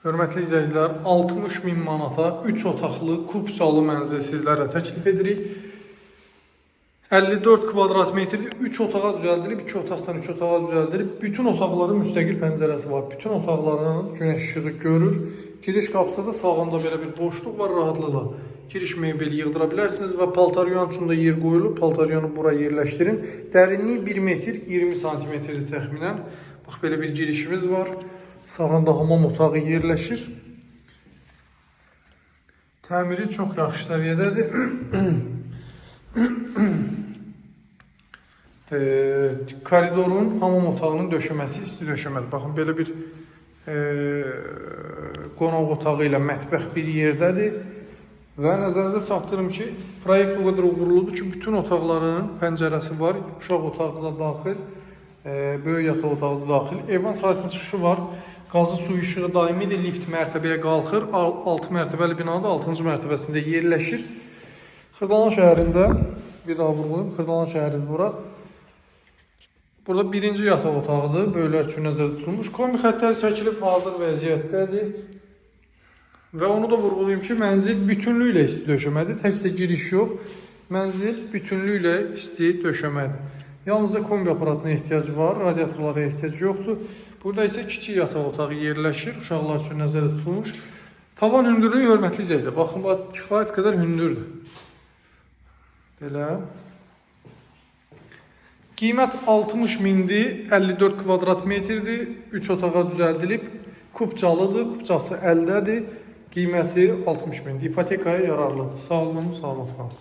Hörmətli izləyicilər, 60.000 manata 3 otaqlı kubçalı mənzil sizlərə təklif edirik. 54 kvadrat metrli 3 otağa düzəldilib, 2 otaqdan 3 otağa düzəldilib. Bütün otaqların müstəqil pəncərəsi var. Bütün otaqların günəş işığı görür. Giriş qapısı da sağında belə bir boşluq var, rahatlıqla giriş mebeli yığdıra bilərsiniz və paltaryan üçün də yer qoyulub. Paltaryanı bura yerləşdirin. Dərinliyi 1 metr 20 santimetrdir təxminən. Bax, belə bir girişimiz var. Sağında hamam otağı yerləşir. Təmiri çox yaxşı səviyyədədir. Koridorun, hamam otağının döşəməsi isti döşəmədir. Baxın, belə bir qonaq otağı ilə mətbəx bir yerdədir. Və nəzərinizə çatdırım ki, proyekt o qədər uğurludur ki, bütün otaqların pəncərəsi var. Uşaq otağı da daxil, böyük yataq otağı da daxil. Evin sahəsində çıxışı var. Qazı su işığı daimidir, lift mərtəbəyə qalxır. 6 mərtəbəli binada 6-cı mərtəbəsində yerləşir. Xırdalan şəhərində, bir daha vurğulayım, Xırdalan şəhəridir bura. Burada birinci yataq otağıdır, böyüklər üçün nəzərdə tutulmuş. Kombi xəttləri çəkilib hazır vəziyyətdədir. Və onu da vurğulayım ki, mənzil bütünlüklə isti döşəmədir, təkcə giriş yox. Mənzil bütünlüklə isti döşəmədir. Yalnızca kombi aparatına ehtiyac var, radiatorlara ehtiyac yoxdur. Burada isə kiçik yataq otağı yerləşir, uşaqlar üçün nəzərdə tutulmuş. Tavan hündürlüyü hörmətli izləyicilər. Baxın, kifayət qədər hündürdür. Belə. Qiymət 60.000-dir, 54 kvadrat metrdir, 3 otağa düzəldilib, kubcalıdır, kubcası 50-dir, qiyməti 60.000-dir, ipotekaya yararlıdır. Sağ olun, salamat qalın.